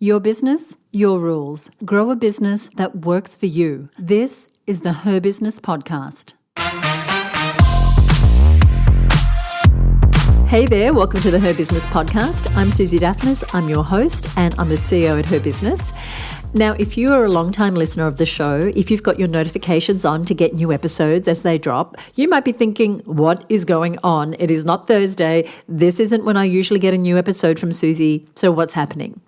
Your business, your rules. Grow a business that works for you. This is the Her Business Podcast. Hey there, welcome to the Her Business Podcast. I'm Susie Daphnis, I'm your host, and I'm the CEO at Her Business. Now, if you are a long-time listener of the show, if you've got your notifications on to get new episodes as they drop, you might be thinking, what is going on? It is not Thursday. This isn't when I usually get a new episode from Susie. So what's happening?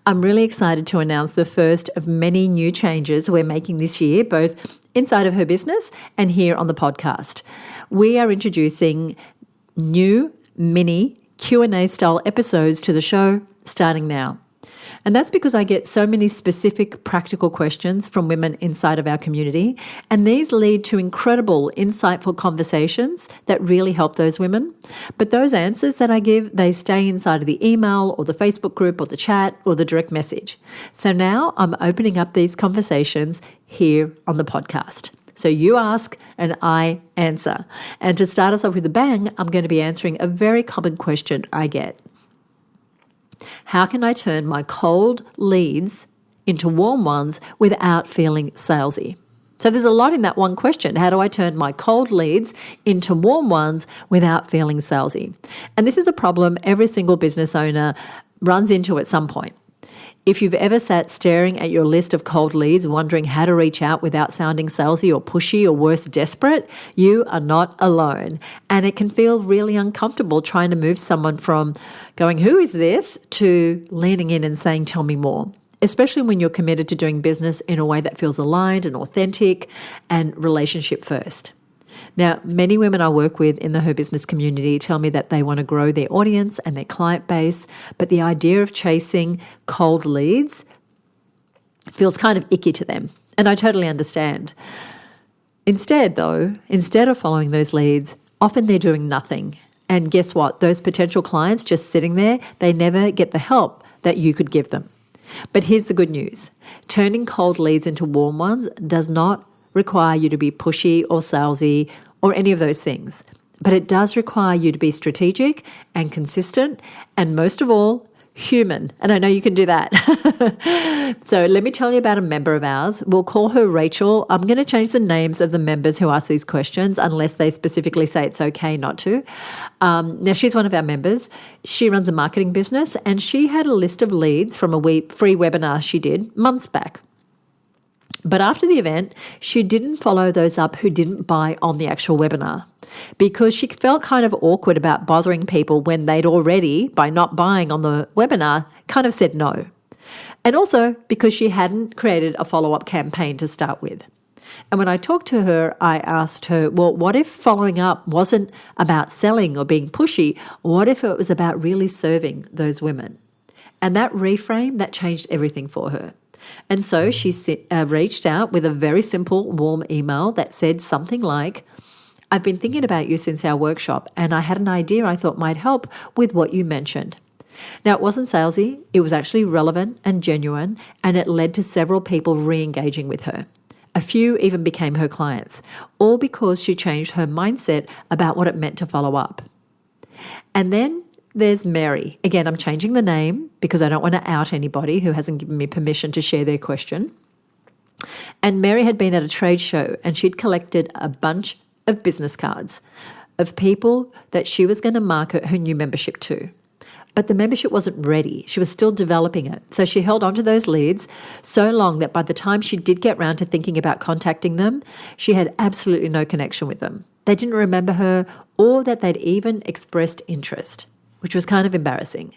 I'm really excited to announce the first of many new changes we're making this year, both inside of Her Business and here on the podcast. We are introducing new mini Q&A style episodes to the show starting now. And that's because I get so many specific practical questions from women inside of our community, and these lead to incredible, insightful conversations that really help those women. But those answers that I give, they stay inside of the email or the Facebook group or the chat or the direct message. So now I'm opening up these conversations here on the podcast. So you ask and I answer. And to start us off with a bang, I'm going to be answering a very common question I get. How can I turn my cold leads into warm ones without feeling salesy? So there's a lot in that one question. How do I turn my cold leads into warm ones without feeling salesy? And this is a problem every single business owner runs into at some point. If you've ever sat staring at your list of cold leads, wondering how to reach out without sounding salesy or pushy or worse, desperate, you are not alone. And it can feel really uncomfortable trying to move someone from going, who is this, to leaning in and saying, tell me more, especially when you're committed to doing business in a way that feels aligned and authentic and relationship first. Now, many women I work with in the Her Business community tell me that they want to grow their audience and their client base, but the idea of chasing cold leads feels kind of icky to them, and I totally understand. Instead of following those leads, often they're doing nothing. And guess what? Those potential clients just sitting there, they never get the help that you could give them. But here's the good news. Turning cold leads into warm ones does not require you to be pushy or salesy or any of those things. But it does require you to be strategic and consistent and most of all, human. And I know you can do that. So let me tell you about a member of ours. We'll call her Rachel. I'm going to change the names of the members who ask these questions unless they specifically say it's okay not to. Now, she's one of our members. She runs a marketing business and she had a list of leads from a free webinar she did months back. But after the event, she didn't follow those up who didn't buy on the actual webinar because she felt kind of awkward about bothering people when they'd already, by not buying on the webinar, kind of said no. And also because she hadn't created a follow-up campaign to start with. And when I talked to her, I asked her, well, what if following up wasn't about selling or being pushy? What if it was about really serving those women? And that reframe, that changed everything for her. And so she reached out with a very simple, warm email that said something like, I've been thinking about you since our workshop and I had an idea I thought might help with what you mentioned. Now, it wasn't salesy, it was actually relevant and genuine, and it led to several people re-engaging with her. A few even became her clients, all because she changed her mindset about what it meant to follow up. And then there's Mary. Again, I'm changing the name because I don't want to out anybody who hasn't given me permission to share their question. And Mary had been at a trade show and she'd collected a bunch of business cards of people that she was going to market her new membership to. But the membership wasn't ready. She was still developing it. So she held on to those leads so long that by the time she did get round to thinking about contacting them, she had absolutely no connection with them. They didn't remember her or that they'd even expressed interest, which was kind of embarrassing.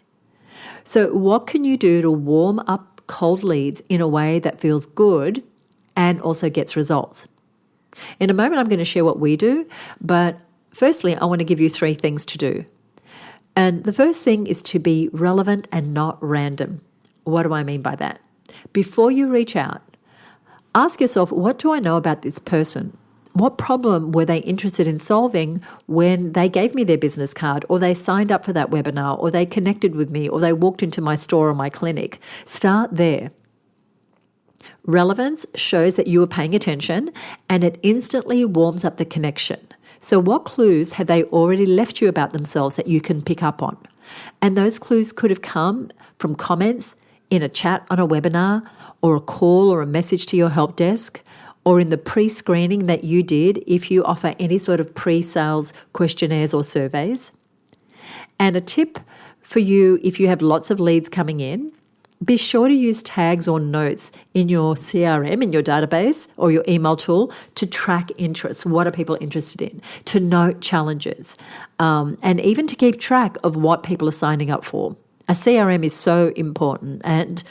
So what can you do to warm up cold leads in a way that feels good and also gets results? In a moment, I'm going to share what we do, but firstly, I want to give you 3 things to do. And the first thing is to be relevant and not random. What do I mean by that? Before you reach out, ask yourself, what do I know about this person? What problem were they interested in solving when they gave me their business card or they signed up for that webinar or they connected with me or they walked into my store or my clinic? Start there. Relevance shows that you are paying attention and it instantly warms up the connection. So what clues have they already left you about themselves that you can pick up on? And those clues could have come from comments, in a chat on a webinar, or a call or a message to your help desk, or in the pre-screening that you did if you offer any sort of pre-sales questionnaires or surveys. And a tip for you, if you have lots of leads coming in, be sure to use tags or notes in your CRM, in your database or your email tool to track interests. What are people interested in? To note challenges, and even to keep track of what people are signing up for. A CRM is so important. And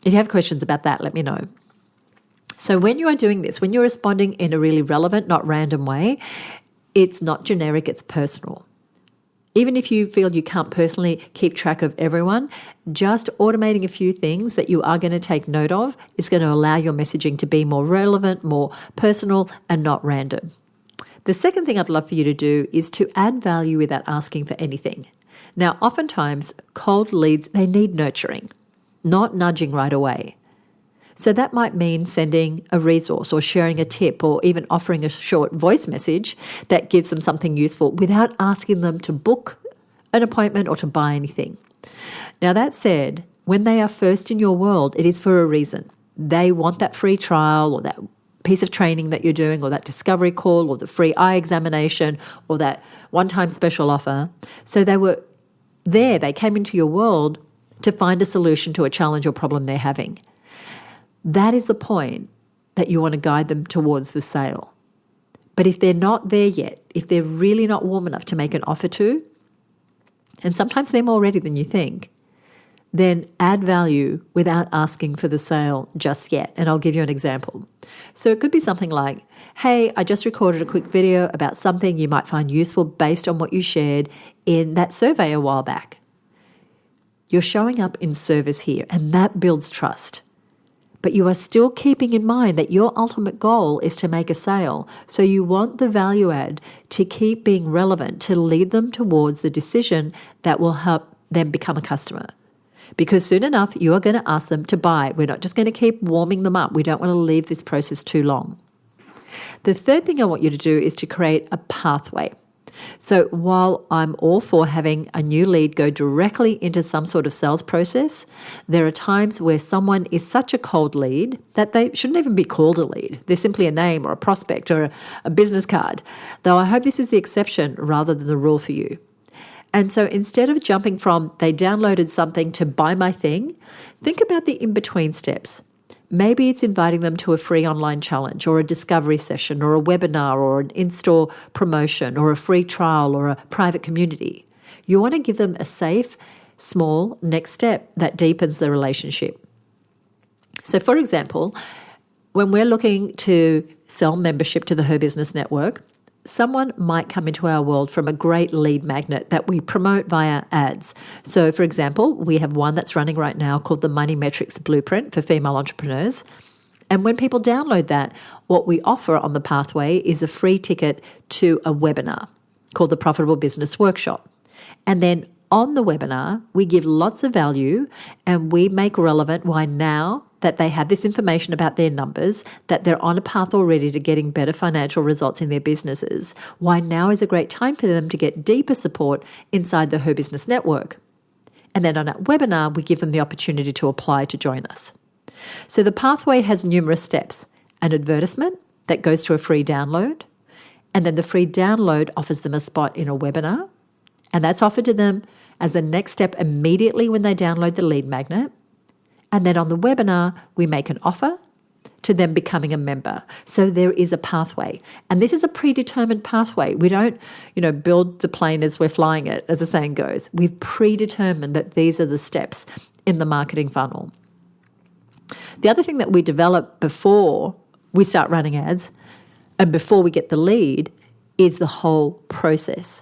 if you have questions about that, let me know. So when you are doing this, when you're responding in a really relevant, not random way, it's not generic, it's personal. Even if you feel you can't personally keep track of everyone, just automating a few things that you are going to take note of is going to allow your messaging to be more relevant, more personal, and not random. The second thing I'd love for you to do is to add value without asking for anything. Now, oftentimes, cold leads, they need nurturing, not nudging right away. So that might mean sending a resource or sharing a tip or even offering a short voice message that gives them something useful without asking them to book an appointment or to buy anything. Now, that said, when they are first in your world, it is for a reason. They want that free trial or that piece of training that you're doing or that discovery call or the free eye examination or that one-time special offer. So they came into your world to find a solution to a challenge or problem they're having. That is the point that you want to guide them towards the sale. But if they're not there yet, if they're really not warm enough to make an offer to, and sometimes they're more ready than you think, then add value without asking for the sale just yet. And I'll give you an example. So it could be something like, hey, I just recorded a quick video about something you might find useful based on what you shared in that survey a while back. You're showing up in service here, and that builds trust. But you are still keeping in mind that your ultimate goal is to make a sale. So you want the value add to keep being relevant, to lead them towards the decision that will help them become a customer. Because soon enough, you are going to ask them to buy. We're not just going to keep warming them up. We don't want to leave this process too long. The third thing I want you to do is to create a pathway. So while I'm all for having a new lead go directly into some sort of sales process, there are times where someone is such a cold lead that they shouldn't even be called a lead. They're simply a name or a prospect or a business card. Though I hope this is the exception rather than the rule for you. And so instead of jumping from they downloaded something to buy my thing, think about the in-between steps. Maybe it's inviting them to a free online challenge or a discovery session or a webinar or an in-store promotion or a free trial or a private community. You want to give them a safe, small next step that deepens the relationship. So for example, when we're looking to sell membership to the Her Business Network, someone might come into our world from a great lead magnet that we promote via ads. So, for example, we have one that's running right now called the Money Metrics Blueprint for female entrepreneurs. And when people download that, what we offer on the pathway is a free ticket to a webinar called the Profitable Business Workshop. And then on the webinar, we give lots of value and we make relevant why now that they have this information about their numbers, that they're on a path already to getting better financial results in their businesses, why now is a great time for them to get deeper support inside the Her Business Network. And then on that webinar, we give them the opportunity to apply to join us. So the pathway has numerous steps. An advertisement that goes to a free download, and then the free download offers them a spot in a webinar, and that's offered to them as the next step immediately when they download the lead magnet. And then on the webinar, we make an offer to them becoming a member. So there is a pathway. And this is a predetermined pathway. We don't, build the plane as we're flying it, as the saying goes. We've predetermined that these are the steps in the marketing funnel. The other thing that we develop before we start running ads and before we get the lead is the whole process.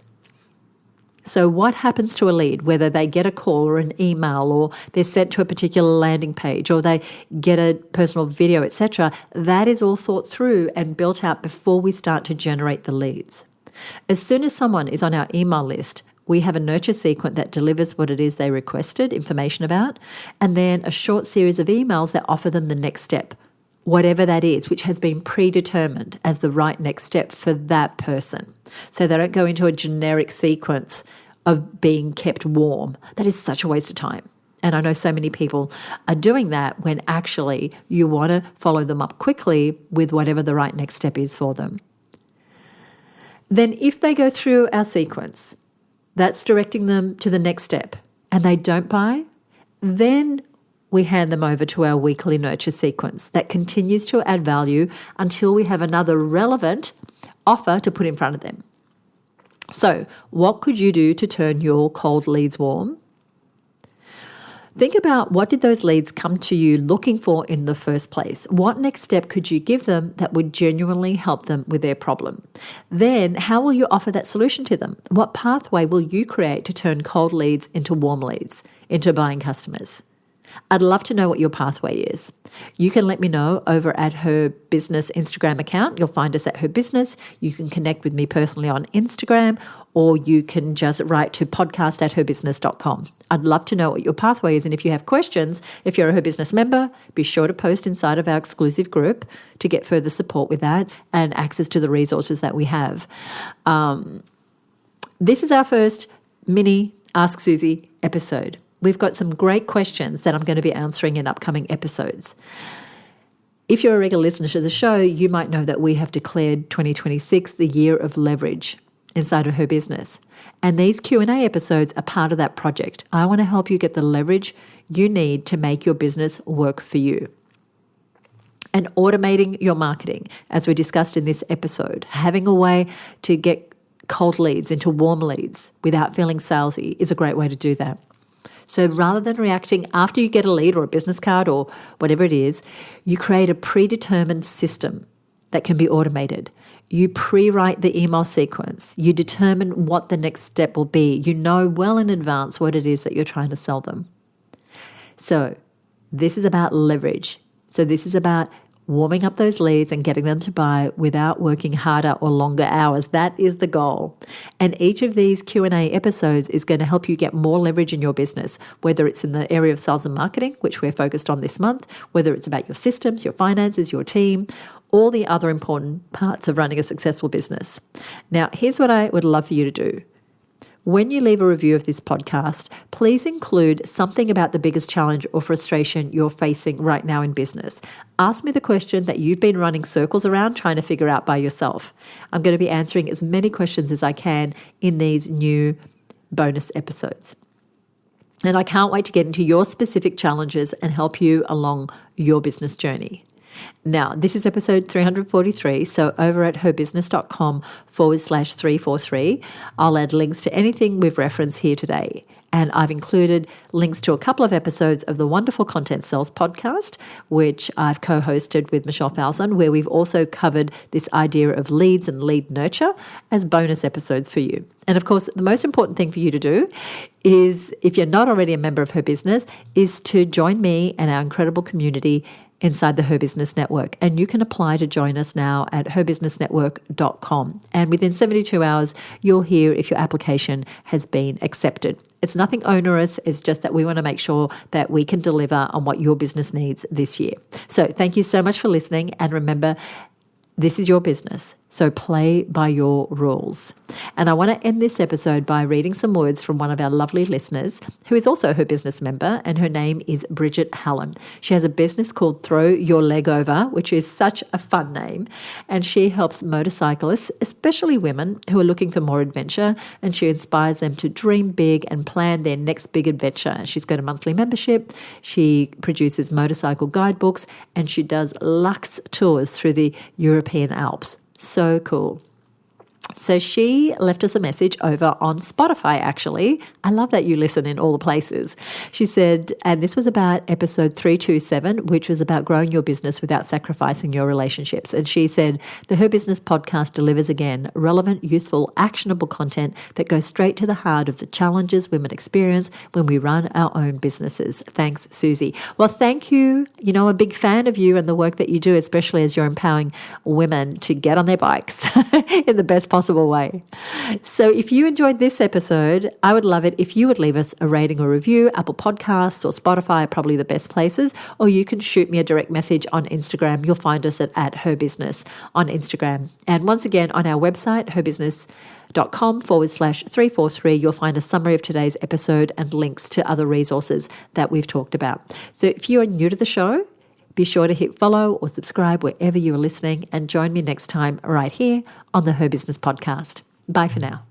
So what happens to a lead, whether they get a call or an email or they're sent to a particular landing page or they get a personal video, etc., that is all thought through and built out before we start to generate the leads. As soon as someone is on our email list, we have a nurture sequence that delivers what it is they requested information about, and then a short series of emails that offer them the next step, whatever that is, which has been predetermined as the right next step for that person. So they don't go into a generic sequence of being kept warm. That is such a waste of time. And I know so many people are doing that when actually you want to follow them up quickly with whatever the right next step is for them. Then if they go through our sequence, that's directing them to the next step, and they don't buy, then we hand them over to our weekly nurture sequence that continues to add value until we have another relevant offer to put in front of them. So, what could you do to turn your cold leads warm? Think about, what did those leads come to you looking for in the first place? What next step could you give them that would genuinely help them with their problem? Then, how will you offer that solution to them? What pathway will you create to turn cold leads into warm leads, into buying customers? I'd love to know what your pathway is. You can let me know over at Her Business Instagram account. You'll find us at Her Business. You can connect with me personally on Instagram, or you can just write to podcast@herbusiness.com. I'd love to know what your pathway is. And if you have questions, if you're a Her Business member, be sure to post inside of our exclusive group to get further support with that and access to the resources that we have. This is our first mini Ask Susie episode. We've got some great questions that I'm going to be answering in upcoming episodes. If you're a regular listener to the show, you might know that we have declared 2026 the year of leverage inside of Her Business. And these Q&A episodes are part of that project. I want to help you get the leverage you need to make your business work for you. And automating your marketing, as we discussed in this episode, having a way to get cold leads into warm leads without feeling salesy is a great way to do that. So rather than reacting after you get a lead or a business card or whatever it is, you create a predetermined system that can be automated. You pre-write the email sequence. You determine what the next step will be. You know well in advance what it is that you're trying to sell them. So this is about leverage. So this is about warming up those leads and getting them to buy without working harder or longer hours. That is the goal. And each of these Q&A episodes is going to help you get more leverage in your business, whether it's in the area of sales and marketing, which we're focused on this month, whether it's about your systems, your finances, your team, all the other important parts of running a successful business. Now, here's what I would love for you to do. When you leave a review of this podcast, please include something about the biggest challenge or frustration you're facing right now in business. Ask me the question that you've been running circles around trying to figure out by yourself. I'm going to be answering as many questions as I can in these new bonus episodes. And I can't wait to get into your specific challenges and help you along your business journey. Now, this is episode 343, so over at herbusiness.com/343, I'll add links to anything we've referenced here today. And I've included links to a couple of episodes of the Wonderful Content Sales podcast, which I've co-hosted with Michelle Falzon, where we've also covered this idea of leads and lead nurture as bonus episodes for you. And of course, the most important thing for you to do is, if you're not already a member of Her Business, is to join me and our incredible community inside the Her Business Network. And you can apply to join us now at herbusinessnetwork.com. And within 72 hours, you'll hear if your application has been accepted. It's nothing onerous. It's just that we want to make sure that we can deliver on what your business needs this year. So thank you so much for listening. And remember, this is your business, so play by your rules. And I want to end this episode by reading some words from one of our lovely listeners, who is also a Her Business member, and her name is Bridget Hallam. She has a business called Throw Your Leg Over, which is such a fun name, and she helps motorcyclists, especially women, who are looking for more adventure, and she inspires them to dream big and plan their next big adventure. She's got a monthly membership, she produces motorcycle guidebooks, and she does luxe tours through the European Alps. So cool. So she left us a message over on Spotify, actually. I love that you listen in all the places. She said, and this was about episode 327, which was about growing your business without sacrificing your relationships. And she said, the Her Business podcast delivers again relevant, useful, actionable content that goes straight to the heart of the challenges women experience when we run our own businesses. Thanks, Susie. Well, thank you. You know, I'm a big fan of you and the work that you do, especially as you're empowering women to get on their bikes in the best possible way. So if you enjoyed this episode, I would love it if you would leave us a rating or review. Apple Podcasts or Spotify are probably the best places, or you can shoot me a direct message on Instagram. You'll find us at Her Business on Instagram. And once again, on our website, salesy.com/343. You'll find a summary of today's episode and links to other resources that we've talked about. So if you are new to the show, be sure to hit follow or subscribe wherever you are listening, and join me next time right here on the Her Business Podcast. Bye for now.